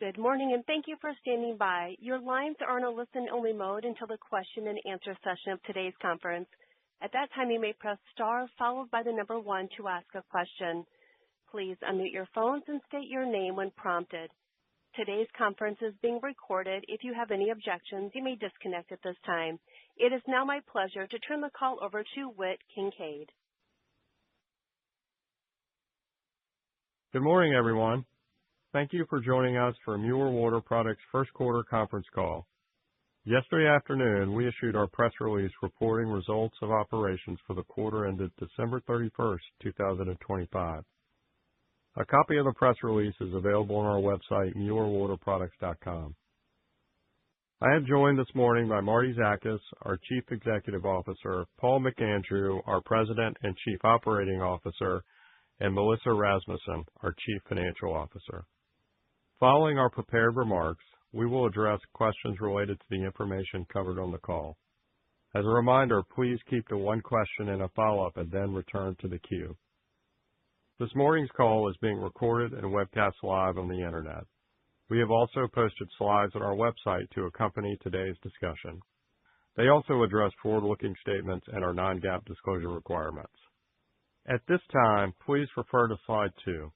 Good morning, and thank you for standing by. Your lines are in a listen-only mode until the question-and-answer session of today's conference. At that time, you may press star followed by the number 1 to ask a question. Please unmute your phones and state your name when prompted. Today's conference is being recorded. If you have any objections, you may disconnect at this time. It is now my pleasure to turn the call over to Whit Kincaid. Good morning, everyone. Thank you for joining us for Mueller Water Products' first quarter conference call. Yesterday afternoon, we issued our press release reporting results of operations for the quarter ended December 31st, 2025. A copy of the press release is available on our website, MuellerWaterProducts.com. I am joined this morning by Marty Zakas, our Chief Executive Officer, Paul McAndrew, our President and Chief Operating Officer, and Melissa Rasmussen, our Chief Financial Officer. Following our prepared remarks, we will address questions related to the information covered on the call. As a reminder, please keep to one question and a follow-up and then return to the queue. This morning's call is being recorded and webcast live on the Internet. We have also posted slides on our website to accompany today's discussion. They also address forward-looking statements and our non-GAAP disclosure requirements. At this time, please refer to Slide 2.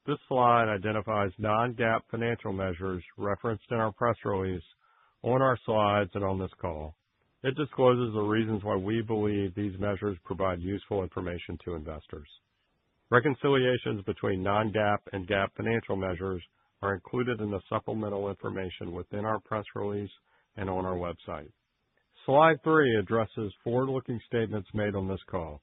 This slide identifies non-GAAP financial measures referenced in our press release, on our slides, and on this call. It discloses the reasons why we believe these measures provide useful information to investors. Reconciliations between non-GAAP and GAAP financial measures are included in the supplemental information within our press release and on our website. Slide 3 addresses forward-looking statements made on this call.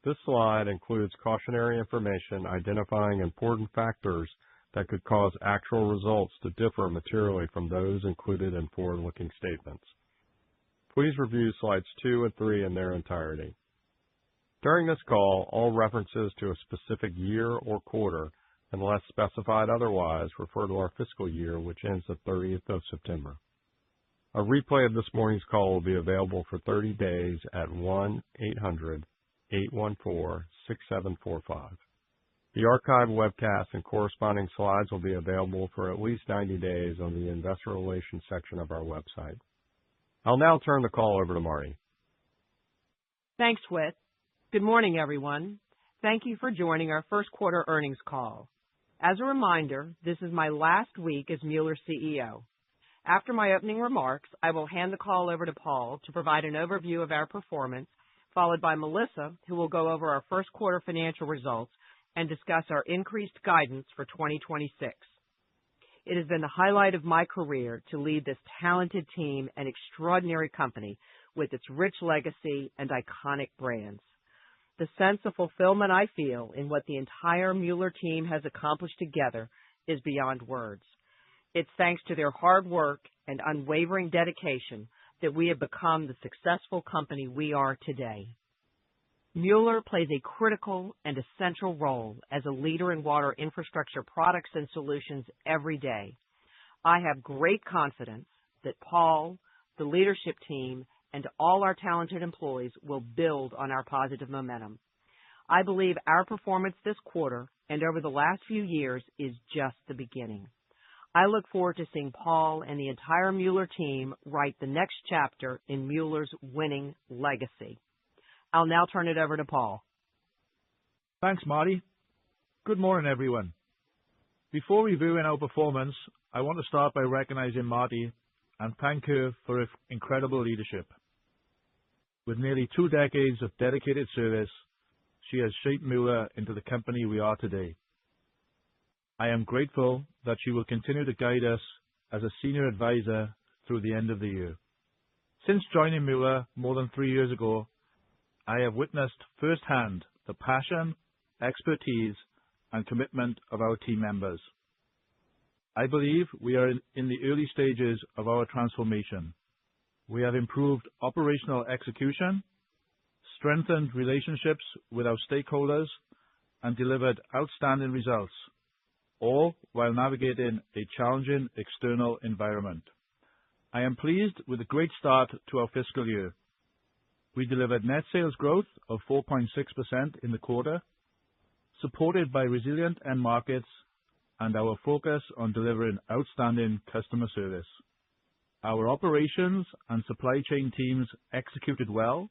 This slide includes cautionary information identifying important factors that could cause actual results to differ materially from those included in forward-looking statements. Please review Slides 2 and 3 in their entirety. During this call, all references to a specific year or quarter, unless specified otherwise, refer to our fiscal year, which ends the 30th of September. A replay of this morning's call will be available for 30 days at 1-800-814-6745. The archived webcast and corresponding slides will be available for at least 90 days on the Investor Relations section of our website. I'll now turn the call over to Marty. Thanks, Whit. Good morning, everyone. Thank you for joining our first quarter earnings call. As a reminder, this is my last week as Mueller CEO. After my opening remarks, I will hand the call over to Paul to provide an overview of our performance, followed by Melissa, who will go over our first quarter financial results and discuss our increased guidance for 2026. It has been the highlight of my career to lead this talented team and extraordinary company with its rich legacy and iconic brands. The sense of fulfillment I feel in what the entire Mueller team has accomplished together is beyond words. It's thanks to their hard work and unwavering dedication that we have become the successful company we are today. Mueller plays a critical and essential role as a leader in water infrastructure products and solutions every day. I have great confidence that Paul, the leadership team, and all our talented employees will build on our positive momentum. I believe our performance this quarter and over the last few years is just the beginning. I look forward to seeing Paul and the entire Mueller team write the next chapter in Mueller's winning legacy. I'll now turn it over to Paul. Thanks, Marty. Good morning, everyone. Before reviewing our performance, I want to start by recognizing Marty and thank her for her incredible leadership. With nearly 2 decades of dedicated service, she has shaped Mueller into the company we are today. I am grateful that she will continue to guide us as a senior advisor through the end of the year. Since joining Mueller more than 3 years ago, I have witnessed firsthand the passion, expertise, and commitment of our team members. I believe we are in the early stages of our transformation. We have improved operational execution, strengthened relationships with our stakeholders, and delivered outstanding results, all while navigating a challenging external environment. I am pleased with the great start to our fiscal year. We delivered net sales growth of 4.6% in the quarter, supported by resilient end markets and our focus on delivering outstanding customer service. Our operations and supply chain teams executed well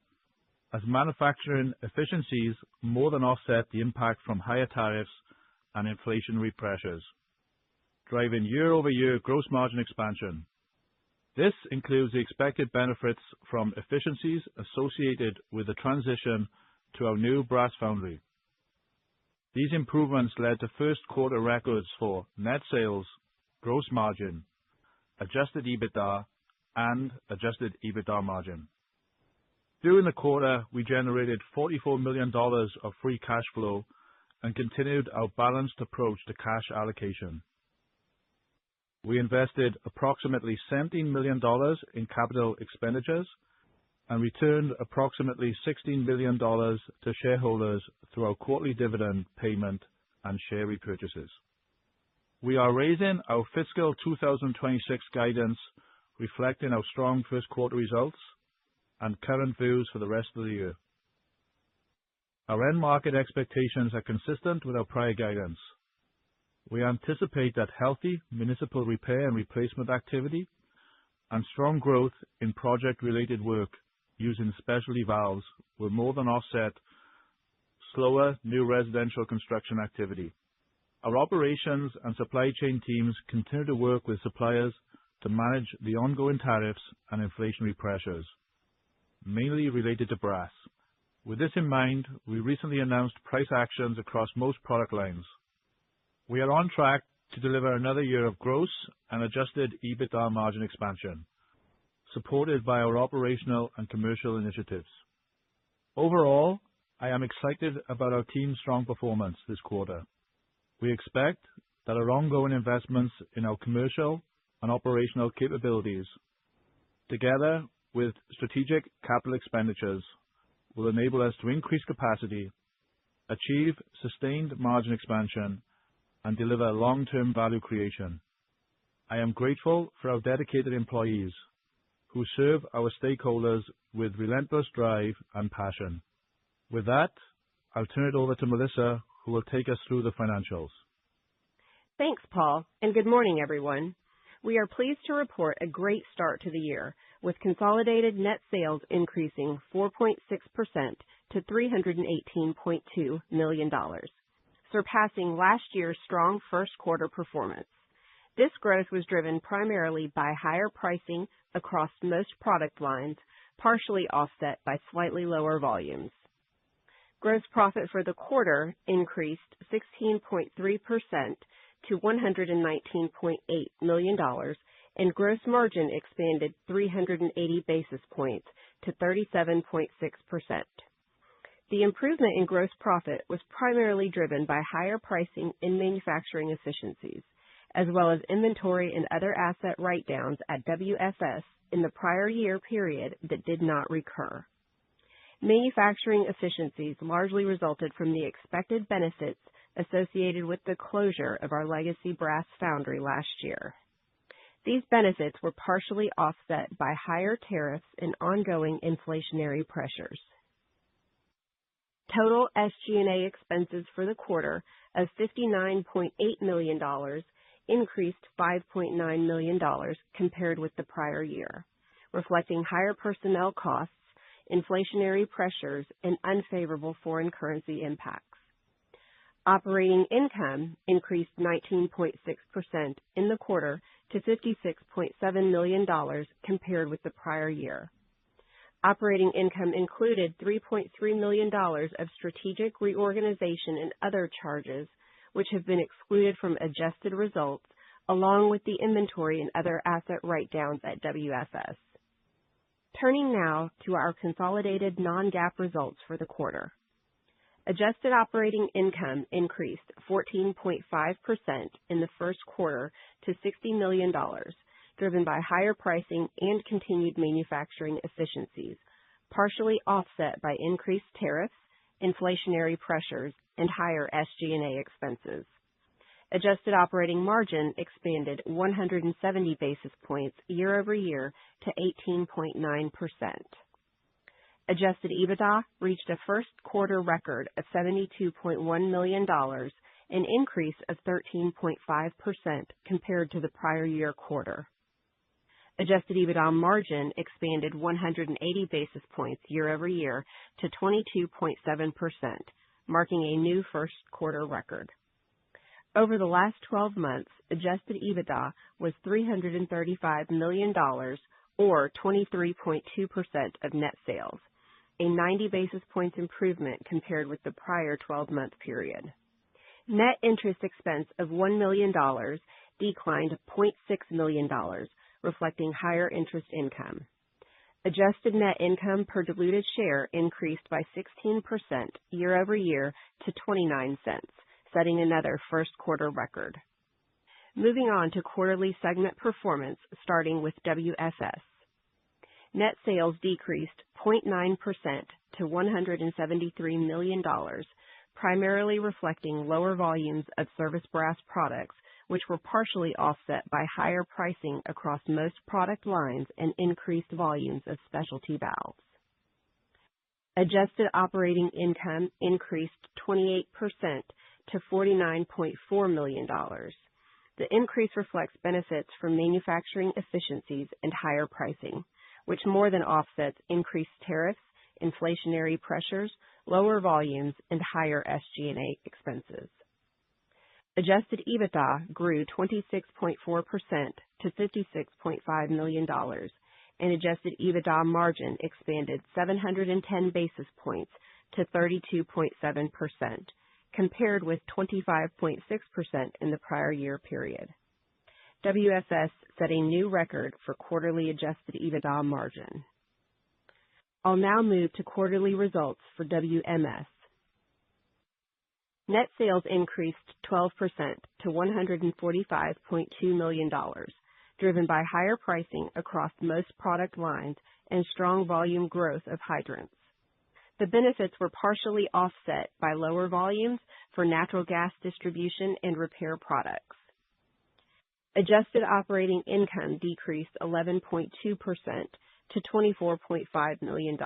as manufacturing efficiencies more than offset the impact from higher tariffs and inflationary pressures, driving year-over-year gross margin expansion. This includes the expected benefits from efficiencies associated with the transition to our new brass foundry. These improvements led to first quarter records for net sales, gross margin, adjusted EBITDA, and adjusted EBITDA margin. During the quarter, we generated $44 million of free cash flow and continued our balanced approach to cash allocation. We invested approximately $17 million in capital expenditures and returned approximately $16 million to shareholders through our quarterly dividend payment and share repurchases. We are raising our fiscal 2026 guidance, reflecting our strong first quarter results and current views for the rest of the year. Our end market expectations are consistent with our prior guidance. We anticipate that healthy municipal repair and replacement activity and strong growth in project-related work using specialty valves will more than offset slower new residential construction activity. Our operations and supply chain teams continue to work with suppliers to manage the ongoing tariffs and inflationary pressures, mainly related to brass. With this in mind, we recently announced price actions across most product lines. We are on track to deliver another year of gross and adjusted EBITDA margin expansion, supported by our operational and commercial initiatives. Overall, I am excited about our team's strong performance this quarter. We expect that our ongoing investments in our commercial and operational capabilities, together with strategic capital expenditures, will enable us to increase capacity, achieve sustained margin expansion, and deliver long-term value creation. I am grateful for our dedicated employees who serve our stakeholders with relentless drive and passion. With that, I'll turn it over to Melissa, who will take us through the financials. Thanks, Paul, and good morning, everyone. We are pleased to report a great start to the year, with consolidated net sales increasing 4.6% to $318.2 million, surpassing last year's strong first quarter performance. This growth was driven primarily by higher pricing across most product lines, partially offset by slightly lower volumes. Gross profit for the quarter increased 16.3% to $119.8 million, and gross margin expanded 380 basis points to 37.6%. The improvement in gross profit was primarily driven by higher pricing and manufacturing efficiencies, as well as inventory and other asset write-downs at WSS in the prior year period that did not recur. Manufacturing efficiencies largely resulted from the expected benefits associated with the closure of our legacy brass foundry last year. These benefits were partially offset by higher tariffs and ongoing inflationary pressures. Total SG&A expenses for the quarter of $59.8 million increased $5.9 million compared with the prior year, reflecting higher personnel costs, inflationary pressures, and unfavorable foreign currency impacts. Operating income increased 19.6% in the quarter to $56.7 million compared with the prior year. Operating income included $3.3 million of strategic reorganization and other charges, which have been excluded from adjusted results, along with the inventory and other asset write-downs at WSS. Turning now to our consolidated non-GAAP results for the quarter. Adjusted operating income increased 14.5% in the first quarter to $60 million, driven by higher pricing and continued manufacturing efficiencies, partially offset by increased tariffs, inflationary pressures, and higher SG&A expenses. Adjusted operating margin expanded 170 basis points year over year to 18.9%. Adjusted EBITDA reached a first quarter record of $72.1 million an increase of 13.5% compared to the prior year quarter. Adjusted EBITDA margin expanded 180 basis points year over year to 22.7%, marking a new first quarter record. Over the last 12 months, adjusted EBITDA was $335 million, or 23.2% of net sales, a 90 basis points improvement compared with the prior 12-month period. Net interest expense of $1 million declined $0.6 million, reflecting higher interest income. Adjusted net income per diluted share increased by 16% year over year to 29 cents, setting another first quarter record. Moving on to quarterly segment performance, starting with WSS. Net sales decreased 0.9% to $173 million, primarily reflecting lower volumes of service brass products, which were partially offset by higher pricing across most product lines and increased volumes of specialty valves. Adjusted operating income increased 28% to $49.4 million. The increase reflects benefits from manufacturing efficiencies and higher pricing, which more than offsets increased tariffs, inflationary pressures, lower volumes, and higher SG&A expenses. Adjusted EBITDA grew 26.4% to $56.5 million, and adjusted EBITDA margin expanded 710 basis points to 32.7%, compared with 25.6% in the prior year period. WSS set a new record for quarterly adjusted EBITDA margin. I'll now move to quarterly results for WMS. Net sales increased 12% to $145.2 million, driven by higher pricing across most product lines and strong volume growth of hydrants. The benefits were partially offset by lower volumes for natural gas distribution and repair products. Adjusted operating income decreased 11.2% to $24.5 million.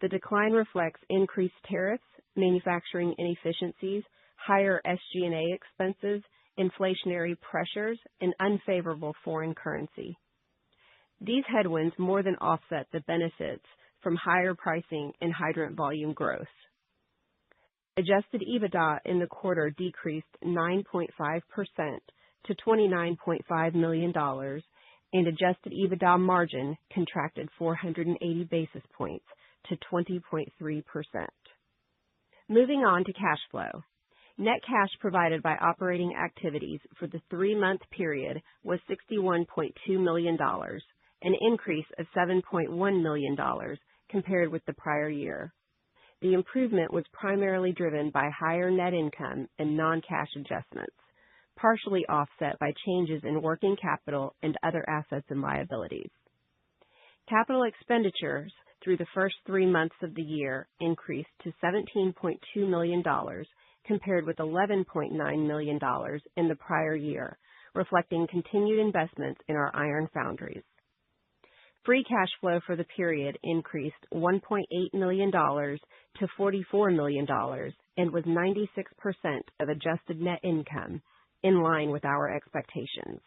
The decline reflects increased tariffs, manufacturing inefficiencies, higher SG&A expenses, inflationary pressures, and unfavorable foreign currency. These headwinds more than offset the benefits from higher pricing and hydrant volume growth. Adjusted EBITDA in the quarter decreased 9.5% to $29.5 million, and adjusted EBITDA margin contracted 480 basis points to 20.3%. Moving on to cash flow. Net cash provided by operating activities for the 3-month period was $61.2 million, an increase of $7.1 million compared with the prior year. The improvement was primarily driven by higher net income and non-cash adjustments, partially offset by changes in working capital and other assets and liabilities. Capital expenditures through the first 3 months of the year increased to $17.2 million, compared with $11.9 million in the prior year, reflecting continued investments in our iron foundries. Free cash flow for the period increased $1.8 million to $44 million and was 96% of adjusted net income, in line with our expectations.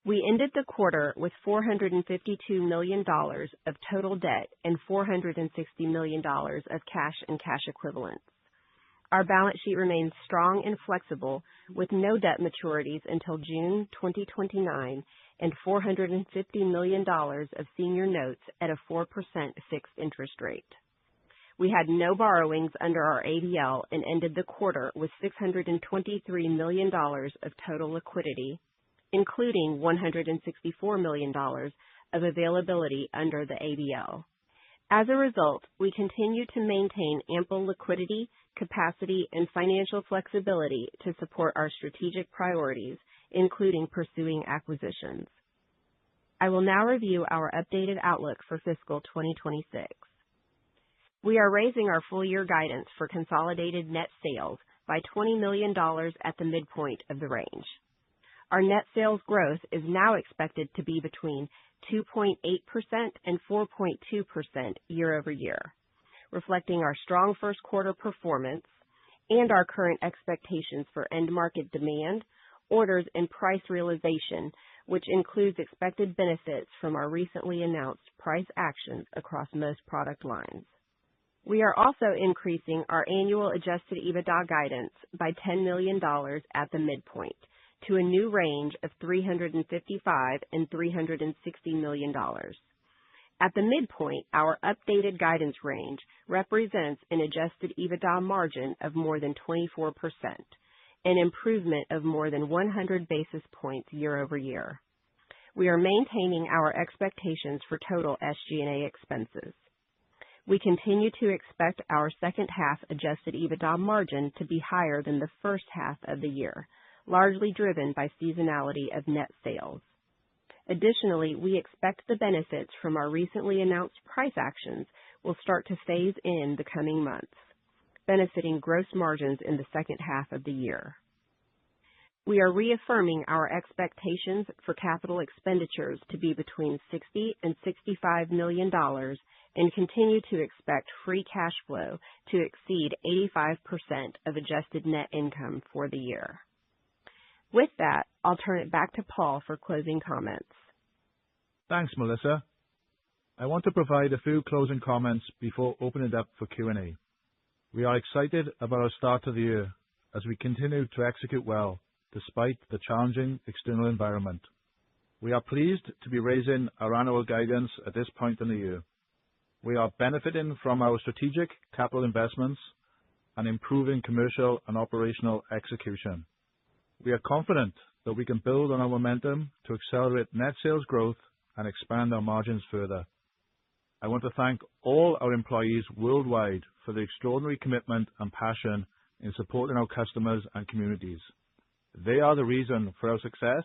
We ended the quarter with $452 million of total debt and $460 million of cash and cash equivalents. Our balance sheet remains strong and flexible, with no debt maturities until June 2029 and $450 million of senior notes at a 4% fixed interest rate. We had no borrowings under our ABL and ended the quarter with $623 million of total liquidity, including $164 million of availability under the ABL. As a result, we continue to maintain ample liquidity, capacity, and financial flexibility to support our strategic priorities, including pursuing acquisitions. I will now review our updated outlook for fiscal 2026. We are raising our full-year guidance for consolidated net sales by $20 million at the midpoint of the range. Our net sales growth is now expected to be between 2.8% and 4.2% year over year, reflecting our strong first quarter performance, and our current expectations for end market demand, orders, and price realization, which includes expected benefits from our recently announced price actions across most product lines. We are also increasing our annual adjusted EBITDA guidance by $10 million at the midpoint to a new range of $355 and $360 million. At the midpoint, our updated guidance range represents an adjusted EBITDA margin of more than 24%, an improvement of more than 100 basis points year over year. We are maintaining our expectations for total SG&A expenses. We continue to expect our second half adjusted EBITDA margin to be higher than the first half of the year, largely driven by seasonality of net sales. Additionally, we expect the benefits from our recently announced price actions will start to phase in the coming months, benefiting gross margins in the second half of the year. We are reaffirming our expectations for capital expenditures to be between $60 and $65 million and continue to expect free cash flow to exceed 85% of adjusted net income for the year. With that, I'll turn it back to Paul for closing comments. Thanks, Melissa. I want to provide a few closing comments before opening it up for Q&A. We are excited about our start to the year as we continue to execute well despite the challenging external environment. We are pleased to be raising our annual guidance at this point in the year. We are benefiting from our strategic capital investments and improving commercial and operational execution. We are confident that we can build on our momentum to accelerate net sales growth and expand our margins further. I want to thank all our employees worldwide for the extraordinary commitment and passion in supporting our customers and communities. They are the reason for our success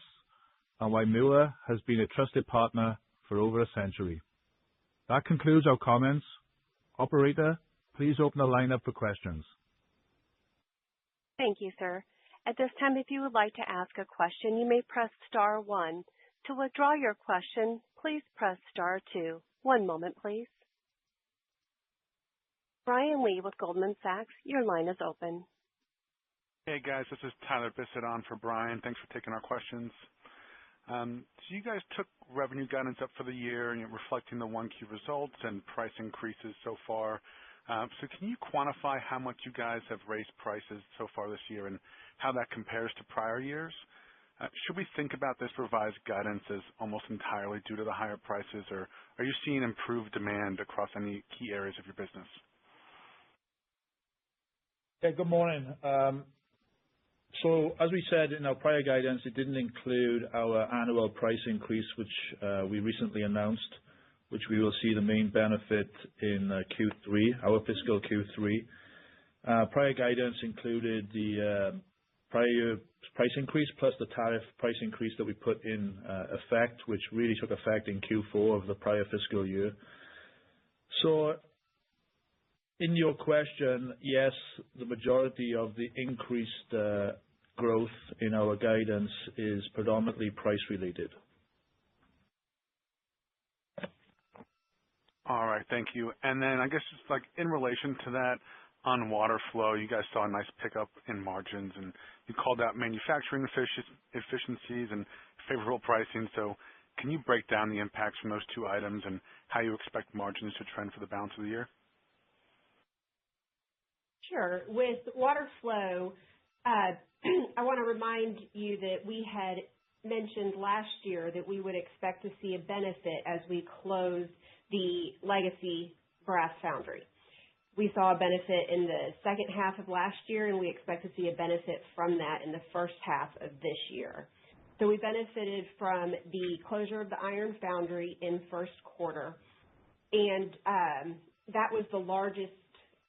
and why Mueller has been a trusted partner for over a century. That concludes our comments. Operator, please open the line up for questions. Thank you, sir. At this time, if you would like to ask a question, you may press star 1. To withdraw your question, please press star 2. One moment, please. Brian Lee with Goldman Sachs, your line is open. Hey guys, this is Tyler Bissett on for Brian. Thanks for taking our questions. So you guys took revenue guidance up for the year and you're reflecting the 1Q results and price increases so far. So can you quantify how much you guys have raised prices so far this year and how that compares to prior years? Should we think about this revised guidance as almost entirely due to the higher prices, or are you seeing improved demand across any key areas of your business? Yeah, good morning. So as we said in our prior guidance, it didn't include our annual price increase, which we recently announced, which we will see the main benefit in Q3, our fiscal Q3. Prior guidance included the prior year price increase plus the tariff price increase that we put in effect, which really took effect in Q4 of the prior fiscal year. So in your question, yes, the majority of the increased growth in our guidance is predominantly price related. All right, thank you. And then I guess just like in relation to that, on water flow, you guys saw a nice pickup in margins, and you called out manufacturing efficiencies and favorable pricing. So can you break down the impacts from those two items and how you expect margins to trend for the balance of the year? Sure. With water flow, I want to remind you that we had mentioned last year that we would expect to see a benefit as we close the legacy brass foundry. We saw a benefit in the second half of last year, and we expect to see a benefit from that in the first half of this year. So we benefited from the closure of the iron foundry in first quarter, and that was the largest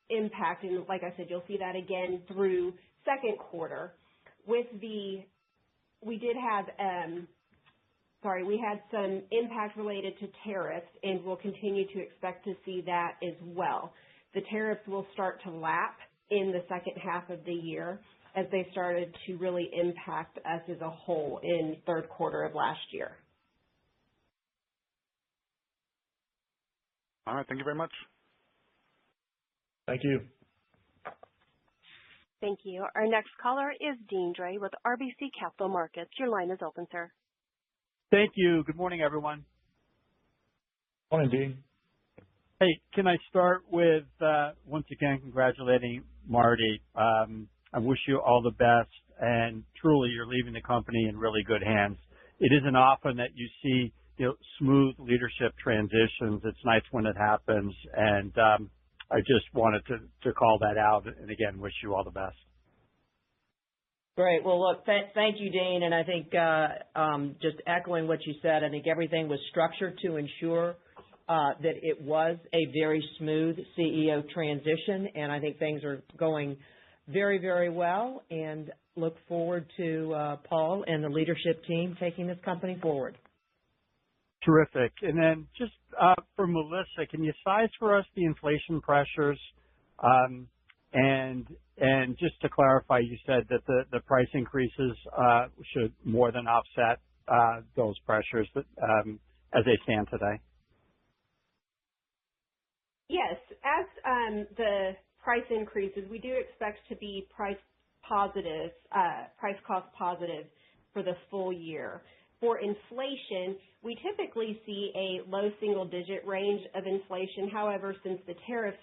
impact. And like I said, you'll see that again through second quarter. We had some impact related to tariffs, and we'll continue to expect to see that as well. The tariffs will start to lap in the second half of the year as they started to really impact us as a whole in third quarter of last year. All right, thank you very much. Thank you. Thank you. Our next caller is Deane Dray with RBC Capital Markets. Your line is open, sir. Thank you. Good morning, everyone. Morning, Dean. Hey, can I start with, once again, congratulating Marty. I wish you all the best, and truly you're leaving the company in really good hands. It isn't often that you see smooth leadership transitions. It's nice when it happens, and I just wanted to call that out, and again, wish you all the best. Great. Well, look, thank you, Dean. And I think just echoing what you said, I think everything was structured to ensure that it was a very smooth CEO transition. And I think things are going very, very well, and look forward to Paul and the leadership team taking this company forward. Terrific. And then just for Melissa, can you size for us the inflation pressures? And just to clarify, you said that the price increases should more than offset those pressures as they stand today. Yes. As the price increases, we do expect to be price cost positive for the full year. For inflation, we typically see a low single-digit range of inflation. However, since the tariffs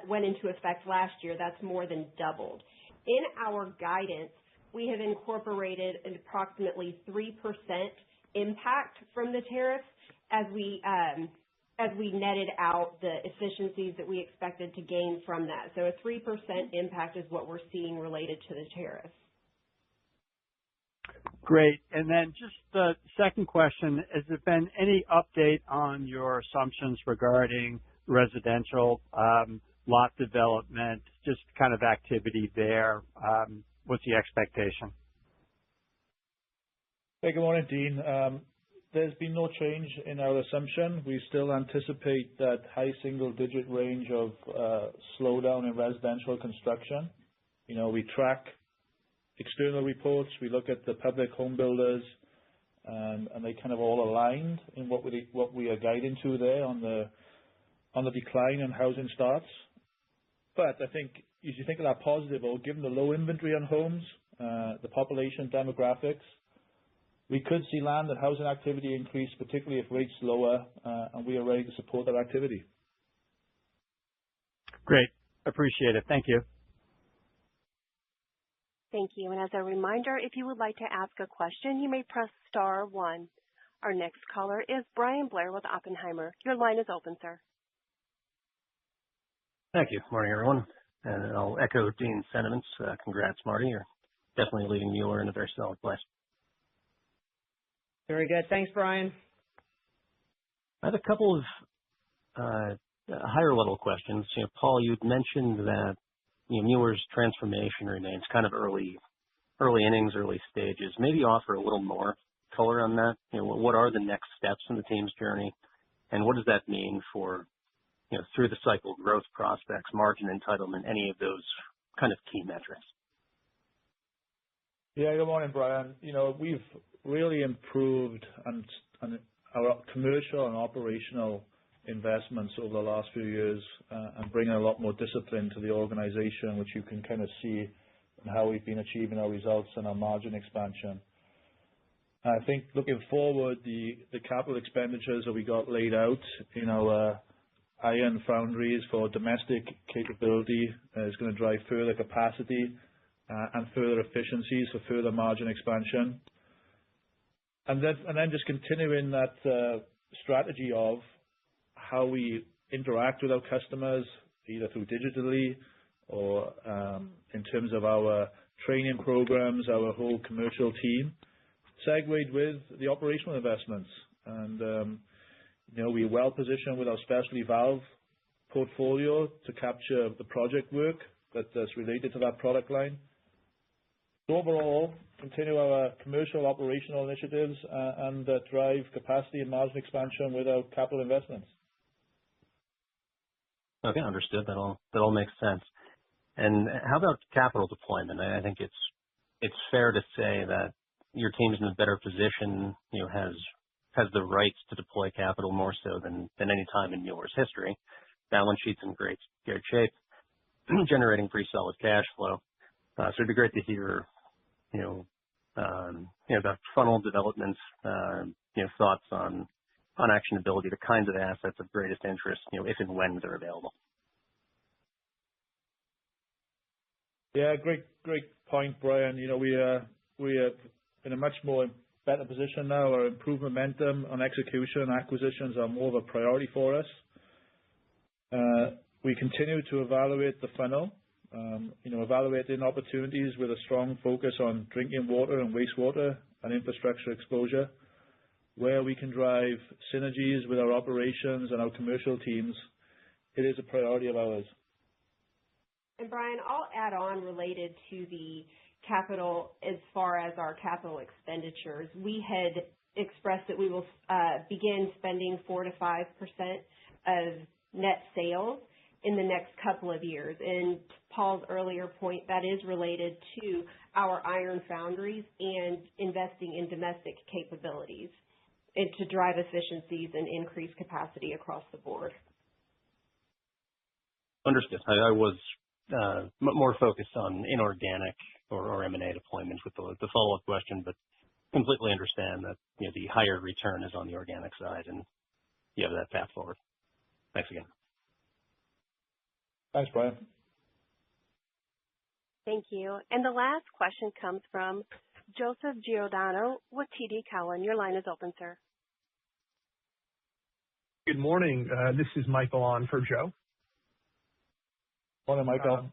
went into effect last year, that's more than doubled. In our guidance, we have incorporated an approximately 3% impact from the tariffs as we netted out the efficiencies that we expected to gain from that. So a 3% impact is what we're seeing related to the tariffs. Great. And then just the second question, has there been any update on your assumptions regarding residential lot development, just kind of activity there? What's the expectation? Hey, good morning, Dean. There's been no change in our assumption. We still anticipate that high single-digit range of slowdown in residential construction. We track external reports. We look at the public home builders, and they kind of all aligned in what we are guiding to there on the decline in housing starts. But I think as you think of that positive, given the low inventory on homes, the population demographics, we could see land and housing activity increase, particularly if rates lower, and we are ready to support that activity. Great. Appreciate it. Thank you. Thank you. And as a reminder, if you would like to ask a question, you may press star one. Our next caller is Bryan Blair with Oppenheimer. Your line is open, sir. Thank you. Morning, everyone. And I'll echo Dean's sentiments. Congrats, Marty. You're definitely leaving Mueller in a very solid place. Very good. Thanks, Brian. I have a couple of higher-level questions. Paul, you'd mentioned that Mueller's transformation remains kind of early innings, early stages. Maybe offer a little more color on that. What are the next steps in the team's journey, and what does that mean for through the cycle growth prospects, margin entitlement, any of those kind of key metrics? Yeah, good morning, Brian. We've really improved on our commercial and operational investments over the last few years, and bringing a lot more discipline to the organization, which you can kind of see in how we've been achieving our results and our margin expansion. I think looking forward, the capital expenditures that we got laid out in our iron foundries for domestic capability is going to drive further capacity and further efficiencies for further margin expansion. And then just continuing that strategy of how we interact with our customers, either through digitally or in terms of our training programs, our whole commercial team, segued with the operational investments. And, we're well positioned with our specialty valve portfolio to capture the project work that's related to that product line. So overall, continue our commercial operational initiatives and drive capacity and margin expansion with our capital investments. Okay, understood. That all makes sense. And how about capital deployment? I think it's fair to say that your team's in a better position, has the rights to deploy capital more so than any time in Mueller's history. Balance sheet's in great shape, generating pretty solid cash flow. So it'd be great to hear, about funnel developments, thoughts on actionability, the kinds of assets of greatest interest, if and when they're available. Yeah, great point, Brian. We are in a much more better position now. Our improved momentum on execution acquisitions are more of a priority for us. We continue to evaluate the funnel, evaluating opportunities with a strong focus on drinking water and wastewater and infrastructure exposure, where we can drive synergies with our operations and our commercial teams. It is a priority of ours. And Brian, I'll add on related to the capital as far as our capital expenditures. We had expressed that we will begin spending 4 to 5% of net sales in the next couple of years. And Paul's earlier point, that is related to our iron foundries and investing in domestic capabilities and to drive efficiencies and increase capacity across the board. Understood. I was more focused on inorganic or M&A deployments with the follow-up question, but completely understand that the higher return is on the organic side and you have that path forward. Thanks again. Thanks, Brian. Thank you. And the last question comes from Joseph Giordano with TD Cowen. Your line is open, sir. Good morning. This is Michael on for Joe. Morning, Michael.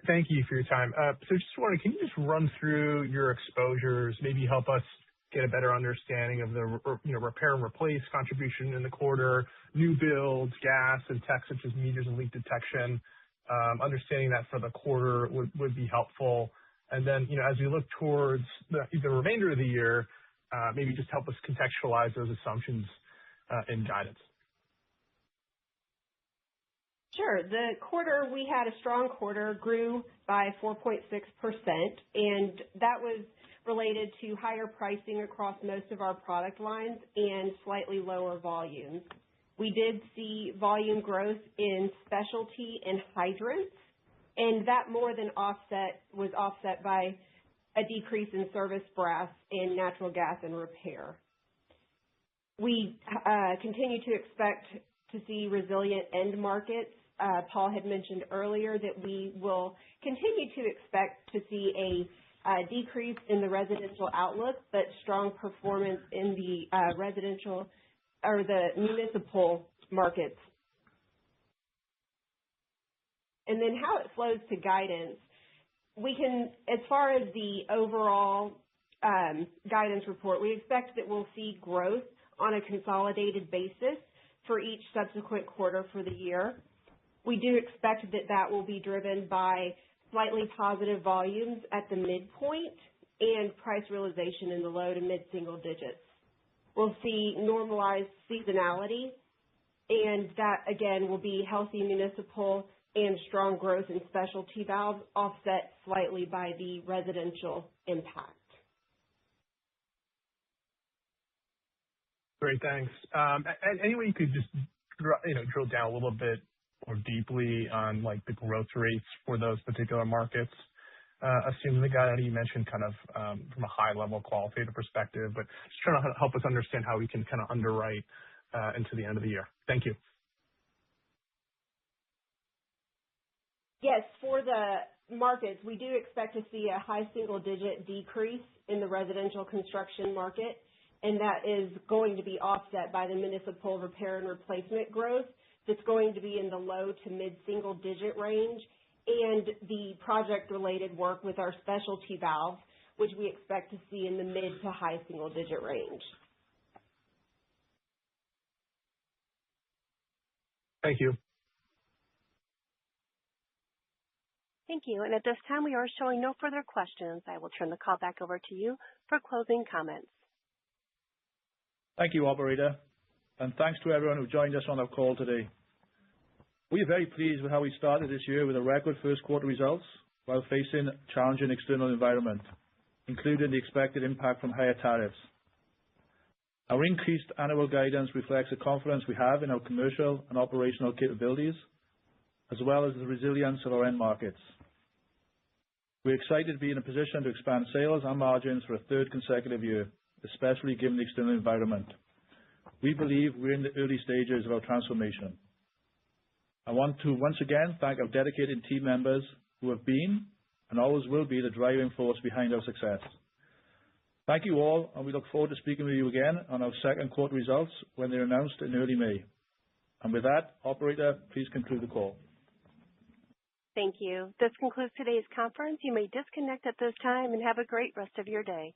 Thank you for your time. So just wondering, can you just run through your exposures, maybe help us get a better understanding of the repair and replace contribution in the quarter, new builds, gas and tech such as meters and leak detection. Understanding that for the quarter would be helpful. And then, as we look towards the remainder of the year, maybe just help us contextualize those assumptions in guidance. Sure. The quarter, we had a strong quarter, grew by 4.6%, and that was related to higher pricing across most of our product lines and slightly lower volumes. We did see volume growth in specialty and hydrants, and that more than was offset by a decrease in service brass and natural gas and repair. We continue to expect to see resilient end markets. Paul had mentioned earlier that we will continue to expect to see a decrease in the residential outlook, but strong performance in the residential or the municipal markets. And then how it flows to guidance, we can, as far as the overall guidance report, we expect that we'll see growth on a consolidated basis for each subsequent quarter for the year. We do expect that that will be driven by slightly positive volumes at the midpoint and price realization in the low to mid-single digits. We'll see normalized seasonality, and that, again, will be healthy municipal and strong growth in specialty valves, offset slightly by the residential impact. Great, thanks. And any way you could just drill down a little bit more deeply on the growth rates for those particular markets? Assuming the guy that you mentioned kind of from a high level qualitative perspective, but just trying to help us understand how we can kind of underwrite into the end of the year. Thank you. Yes, for the markets, we do expect to see a high single-digit decrease in the residential construction market, and that is going to be offset by the municipal repair and replacement growth that's going to be in the low to mid-single-digit range, and the project-related work with our specialty valves, which we expect to see in the mid to high single-digit range. Thank you. Thank you. And at this time, we are showing no further questions. I will turn the call back over to you for closing comments. Thank you, operator, and thanks to everyone who joined us on our call today. We are very pleased with how we started this year with a record first quarter results while facing a challenging external environment, including the expected impact from higher tariffs. Our increased annual guidance reflects the confidence we have in our commercial and operational capabilities, as well as the resilience of our end markets. We're excited to be in a position to expand sales and margins for a third consecutive year, especially given the external environment. We believe we're in the early stages of our transformation. I want to once again thank our dedicated team members who have been and always will be the driving force behind our success. Thank you all, and we look forward to speaking with you again on our second quarter results when they're announced in early May. And with that, operator, please conclude the call. Thank you. This concludes today's conference. You may disconnect at this time and have a great rest of your day.